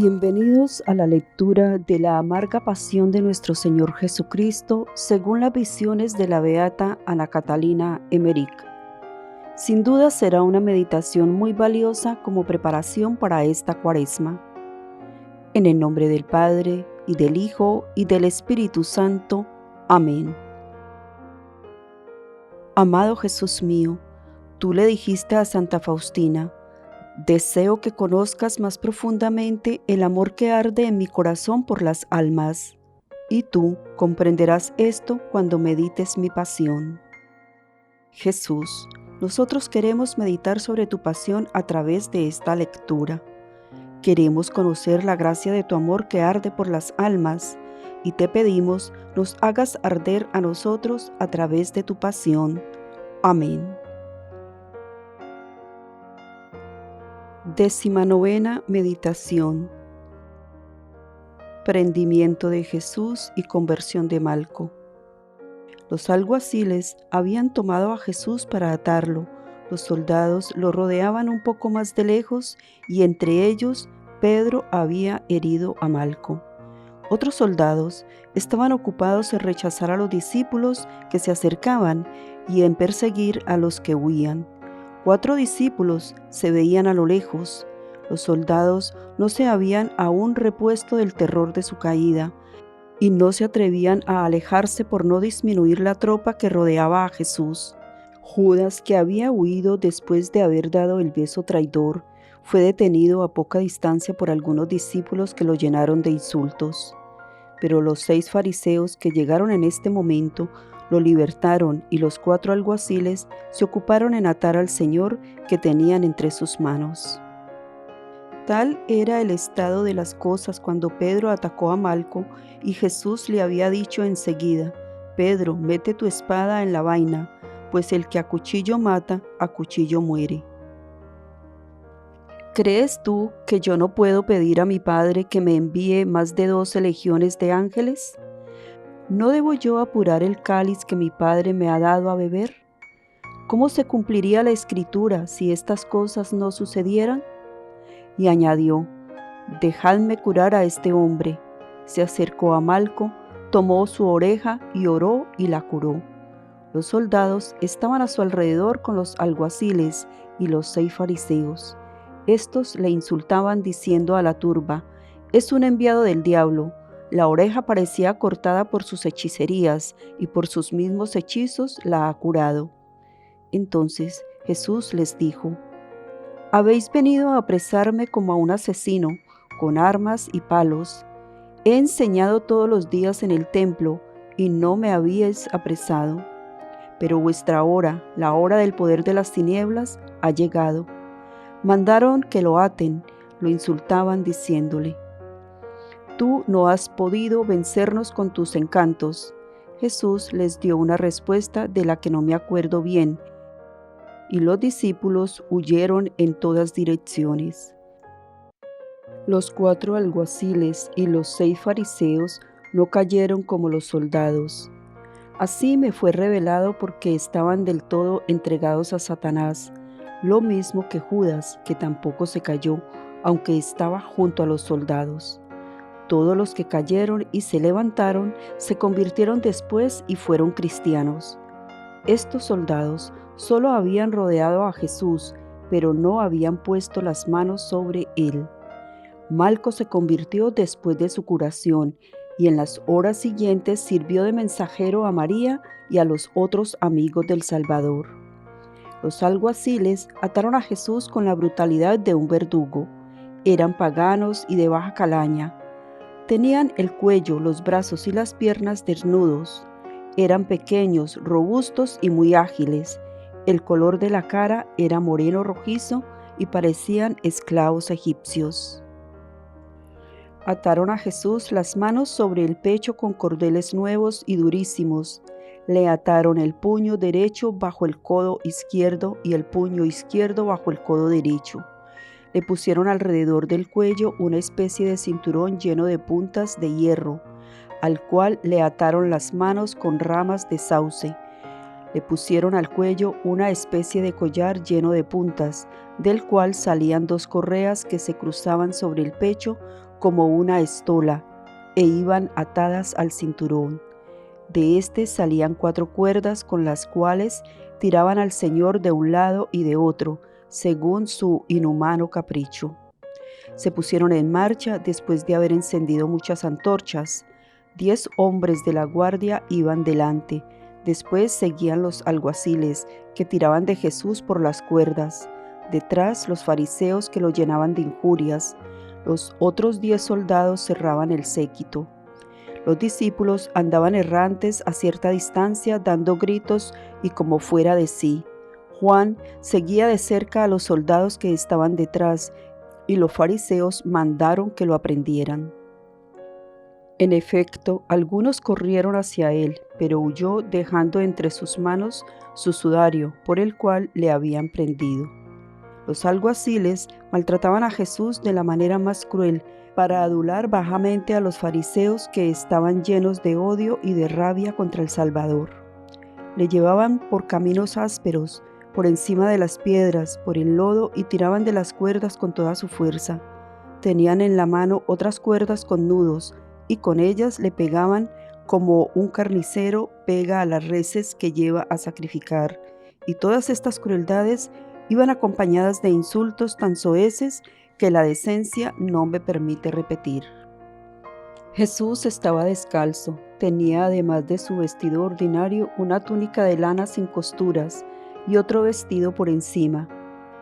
Bienvenidos a la lectura de la amarga pasión de nuestro Señor Jesucristo según las visiones de la beata Ana Catalina Emmerich. Sin duda será una meditación muy valiosa como preparación para esta Cuaresma. En el nombre del Padre, y del Hijo, y del Espíritu Santo. Amén. Amado Jesús mío, tú le dijiste a Santa Faustina: deseo que conozcas más profundamente el amor que arde en mi corazón por las almas, y tú comprenderás esto cuando medites mi pasión. Jesús, nosotros queremos meditar sobre tu pasión a través de esta lectura. Queremos conocer la gracia de tu amor que arde por las almas, y te pedimos nos hagas arder a nosotros a través de tu pasión. Amén. 19ª meditación. Prendimiento de Jesús y conversión de Malco. Los alguaciles habían tomado a Jesús para atarlo. Los soldados lo rodeaban un poco más de lejos y entre ellos Pedro había herido a Malco. Otros soldados estaban ocupados en rechazar a los discípulos que se acercaban y en perseguir a los que huían. 4 discípulos se veían a lo lejos. Los soldados no se habían aún repuesto del terror de su caída y no se atrevían a alejarse por no disminuir la tropa que rodeaba a Jesús. Judas, que había huido después de haber dado el beso traidor, fue detenido a poca distancia por algunos discípulos que lo llenaron de insultos. Pero los 6 fariseos que llegaron en este momento lo libertaron y los 4 alguaciles se ocuparon en atar al Señor que tenían entre sus manos. Tal era el estado de las cosas cuando Pedro atacó a Malco y Jesús le había dicho enseguida: Pedro, mete tu espada en la vaina, pues el que a cuchillo mata, a cuchillo muere. ¿Crees tú que yo no puedo pedir a mi Padre que me envíe más de 12 legiones de ángeles? ¿No debo yo apurar el cáliz que mi Padre me ha dado a beber? ¿Cómo se cumpliría la Escritura si estas cosas no sucedieran? Y añadió: dejadme curar a este hombre. Se acercó a Malco, tomó su oreja y oró y la curó. Los soldados estaban a su alrededor con los alguaciles y los 6 fariseos. Estos le insultaban diciendo a la turba: es un enviado del diablo. La oreja parecía cortada por sus hechicerías y por sus mismos hechizos la ha curado. Entonces Jesús les dijo: habéis venido a apresarme como a un asesino, con armas y palos. He enseñado todos los días en el templo y no me habíais apresado. Pero vuestra hora, la hora del poder de las tinieblas, ha llegado. Mandaron que lo aten, lo insultaban diciéndole: tú no has podido vencernos con tus encantos. Jesús les dio una respuesta de la que no me acuerdo bien, y los discípulos huyeron en todas direcciones. Los 4 alguaciles y los 6 fariseos no cayeron como los soldados. Así me fue revelado porque estaban del todo entregados a Satanás, lo mismo que Judas, que tampoco se cayó, aunque estaba junto a los soldados. Todos los que cayeron y se levantaron se convirtieron después y fueron cristianos. Estos soldados solo habían rodeado a Jesús, pero no habían puesto las manos sobre él. Malco se convirtió después de su curación y en las horas siguientes sirvió de mensajero a María y a los otros amigos del Salvador. Los alguaciles ataron a Jesús con la brutalidad de un verdugo. Eran paganos y de baja calaña. Tenían el cuello, los brazos y las piernas desnudos. Eran pequeños, robustos y muy ágiles. El color de la cara era moreno rojizo y parecían esclavos egipcios. Ataron a Jesús las manos sobre el pecho con cordeles nuevos y durísimos. Le ataron el puño derecho bajo el codo izquierdo y el puño izquierdo bajo el codo derecho. Le pusieron alrededor del cuello una especie de cinturón lleno de puntas de hierro, al cual le ataron las manos con ramas de sauce. Le pusieron al cuello una especie de collar lleno de puntas, del cual salían 2 correas que se cruzaban sobre el pecho como una estola, e iban atadas al cinturón. De éste salían 4 cuerdas con las cuales tiraban al Señor de un lado y de otro, según su inhumano capricho. Se pusieron en marcha después de haber encendido muchas antorchas. 10 hombres de la guardia iban delante. Después seguían los alguaciles, que tiraban de Jesús por las cuerdas. Detrás los fariseos, que lo llenaban de injurias. Los otros 10 soldados cerraban el séquito. Los discípulos andaban errantes a cierta distancia, dando gritos y como fuera de sí. Juan seguía de cerca a los soldados que estaban detrás, y los fariseos mandaron que lo aprendieran. En efecto, algunos corrieron hacia él, pero huyó dejando entre sus manos su sudario, por el cual le habían prendido. Los alguaciles maltrataban a Jesús de la manera más cruel, para adular bajamente a los fariseos, que estaban llenos de odio y de rabia contra el Salvador. Le llevaban por caminos ásperos, por encima de las piedras, por el lodo, y tiraban de las cuerdas con toda su fuerza. Tenían en la mano otras cuerdas con nudos, y con ellas le pegaban como un carnicero pega a las reses que lleva a sacrificar. Y todas estas crueldades iban acompañadas de insultos tan soeces que la decencia no me permite repetir. Jesús estaba descalzo. Tenía, además de su vestido ordinario, una túnica de lana sin costuras y otro vestido por encima.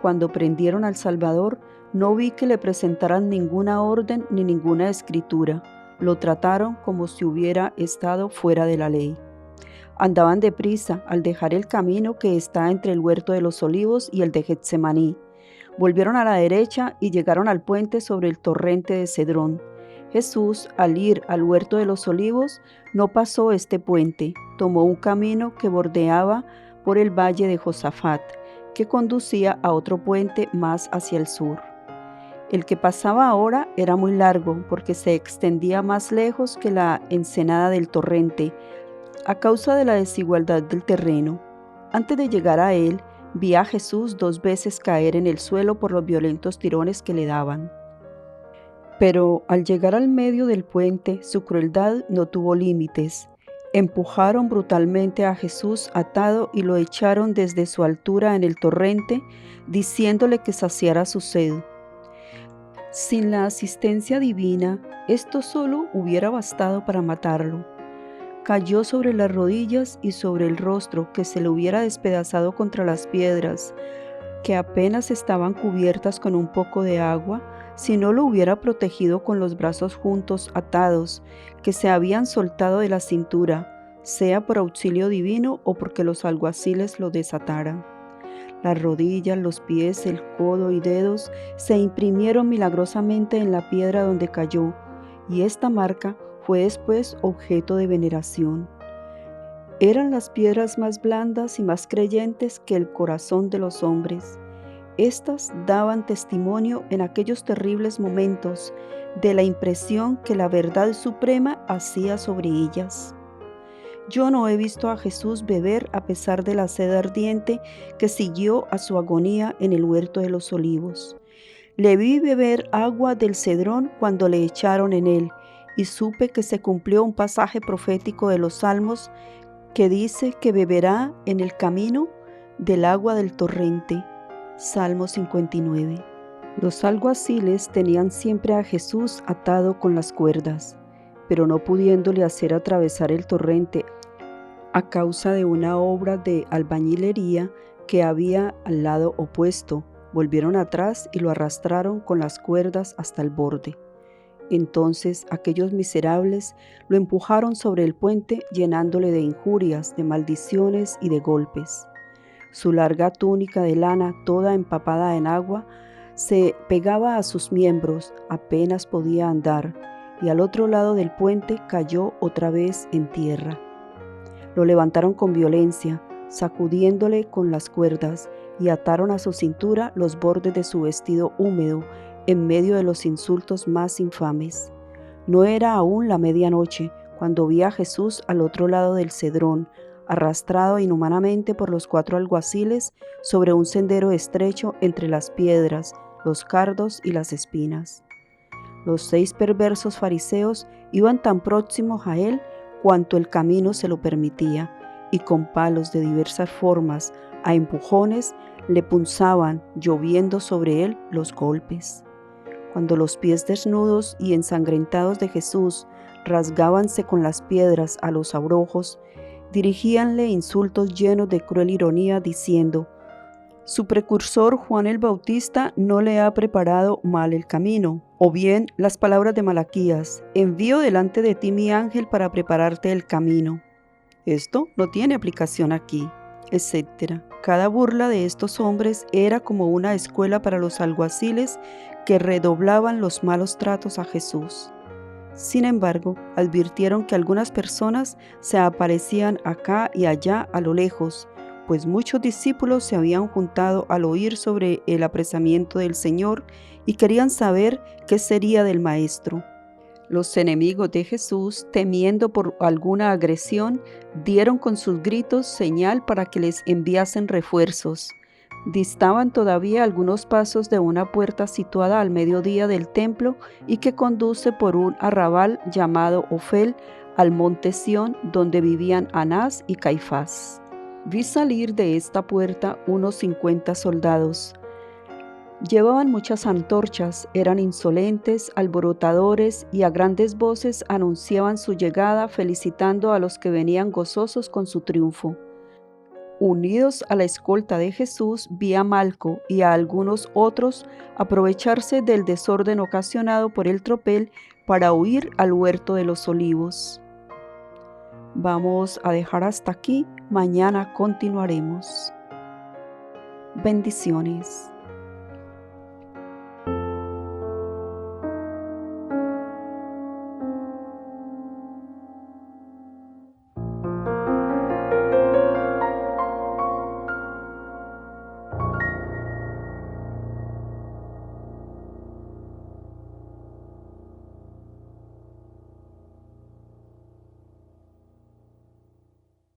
Cuando prendieron al Salvador, no vi que le presentaran ninguna orden ni ninguna escritura. Lo trataron como si hubiera estado fuera de la ley. Andaban deprisa al dejar el camino que está entre el huerto de los olivos y el de Getsemaní. Volvieron a la derecha y llegaron al puente sobre el torrente de Cedrón. Jesús, al ir al huerto de los olivos, no pasó este puente, tomó un camino que bordeaba por el valle de Josafat, que conducía a otro puente más hacia el sur. El que pasaba ahora era muy largo, porque se extendía más lejos que la ensenada del torrente, a causa de la desigualdad del terreno. Antes de llegar a él, vi a Jesús 2 veces caer en el suelo por los violentos tirones que le daban. Pero al llegar al medio del puente, su crueldad no tuvo límites. Empujaron brutalmente a Jesús atado y lo echaron desde su altura en el torrente, diciéndole que saciara su sed. Sin la asistencia divina, esto solo hubiera bastado para matarlo. Cayó sobre las rodillas y sobre el rostro, que se le hubiera despedazado contra las piedras, que apenas estaban cubiertas con un poco de agua, si no lo hubiera protegido con los brazos juntos atados, que se habían soltado de la cintura, sea por auxilio divino o porque los alguaciles lo desataran. Las rodillas, los pies, el codo y dedos se imprimieron milagrosamente en la piedra donde cayó, y esta marca fue después objeto de veneración. Eran las piedras más blandas y más creyentes que el corazón de los hombres. Estas daban testimonio en aquellos terribles momentos de la impresión que la verdad suprema hacía sobre ellas. Yo no he visto a Jesús beber a pesar de la sed ardiente que siguió a su agonía en el huerto de los olivos. Le vi beber agua del Cedrón cuando le echaron en él, y supe que se cumplió un pasaje profético de los Salmos que dice que beberá en el camino del agua del torrente. Salmo 59. Los alguaciles tenían siempre a Jesús atado con las cuerdas, pero no pudiéndole hacer atravesar el torrente a causa de una obra de albañilería que había al lado opuesto, volvieron atrás y lo arrastraron con las cuerdas hasta el borde. Entonces aquellos miserables lo empujaron sobre el puente, llenándole de injurias, de maldiciones y de golpes. Su larga túnica de lana, toda empapada en agua, se pegaba a sus miembros, apenas podía andar, y al otro lado del puente cayó otra vez en tierra. Lo levantaron con violencia, sacudiéndole con las cuerdas, y ataron a su cintura los bordes de su vestido húmedo, en medio de los insultos más infames. No era aún la medianoche cuando vi a Jesús al otro lado del Cedrón, arrastrado inhumanamente por los 4 alguaciles sobre un sendero estrecho entre las piedras, los cardos y las espinas. Los 6 perversos fariseos iban tan próximos a él cuanto el camino se lo permitía, y con palos de diversas formas, a empujones, le punzaban, lloviendo sobre él los golpes. Cuando los pies desnudos y ensangrentados de Jesús rasgábanse con las piedras a los abrojos, dirigíanle insultos llenos de cruel ironía, diciendo: su precursor Juan el Bautista no le ha preparado mal el camino. O bien las palabras de Malaquías: envío delante de ti mi ángel para prepararte el camino. Esto no tiene aplicación aquí, etc. Cada burla de estos hombres era como una escuela para los alguaciles que redoblaban los malos tratos a Jesús. Sin embargo, advirtieron que algunas personas se aparecían acá y allá a lo lejos, pues muchos discípulos se habían juntado al oír sobre el apresamiento del Señor y querían saber qué sería del Maestro. Los enemigos de Jesús, temiendo por alguna agresión, dieron con sus gritos señal para que les enviasen refuerzos. Distaban todavía algunos pasos de una puerta situada al mediodía del templo y que conduce por un arrabal llamado Ofel al monte Sión, donde vivían Anás y Caifás. Vi salir de esta puerta unos 50 soldados. Llevaban muchas antorchas, eran insolentes, alborotadores y a grandes voces anunciaban su llegada, felicitando a los que venían gozosos con su triunfo. Unidos a la escolta de Jesús, vi a Malco y a algunos otros aprovecharse del desorden ocasionado por el tropel para huir al huerto de los olivos. Vamos a dejar hasta aquí, mañana continuaremos. Bendiciones.